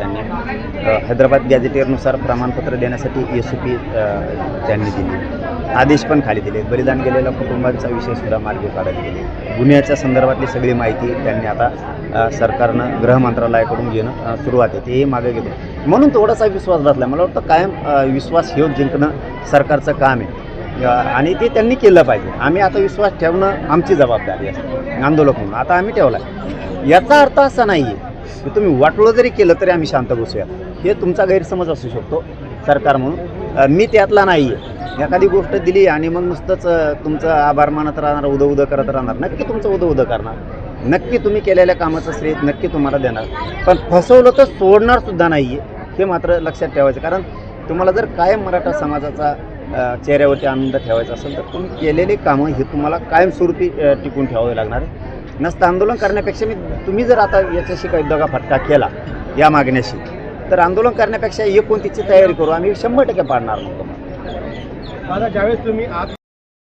त्यांनी हैदराबाद गॅझेटियरनुसार प्रमाणपत्र देण्यासाठी SOP त्यांनी दिली, आदेश पण खाली दिले, बलिदान गेलेल्या कुटुंबांचा विषयसुद्धा मार्गी काढायला गेले, गुन्ह्याच्या संदर्भातली सगळी माहिती त्यांनी आता सरकारनं गृह मंत्रालयाकडून घेणं सुरुवात आहे, तेही मागे घेतो. म्हणून थोडासा विश्वास बसला. मला वाटतं कायम विश्वास हे जिंकणं सरकारचं काम आहे आणि ते त्यांनी केलं पाहिजे. आम्ही आता विश्वास ठेवणं आमची जबाबदारी असते आंदोलक म्हणून, आता आम्ही ठेवला आहे. याचा अर्थ असा नाही आहे की तुम्ही वाटलं जरी केलं तरी आम्ही शांत बसूया, हे तुमचा गैरसमज असू शकतो सरकार म्हणून. मी त्यातला नाही आहे. एखादी गोष्ट दिली आणि मग नुसतंच तुमचं आभार मानत राहणार, उदं करत राहणार. नक्की तुमचं उदं करणार, नक्की तुम्ही केलेल्या कामाचं श्रेय नक्की तुम्हाला देणार, पण फसवलं तर सोडणार सुद्धा नाही आहे, हे मात्र लक्षात ठेवायचं. कारण तुम्हाला जर कायम मराठा समाजाचा चेहऱ्यावरती आनंद ठेवायचा असेल तर तुम्ही केलेली कामं हे तुम्हाला कायमस्वरूपी टिकून ठेवावे लागणार आहे. नसतं आंदोलन करण्यापेक्षा तुम्ही जर आता याच्याशी काही दगाफटका केला या मागण्याशी, तर आंदोलन करण्यापेक्षा 29ची तयारी करू, आम्ही 100% पाडणार. मग दादा ज्यावेळेस तुम्ही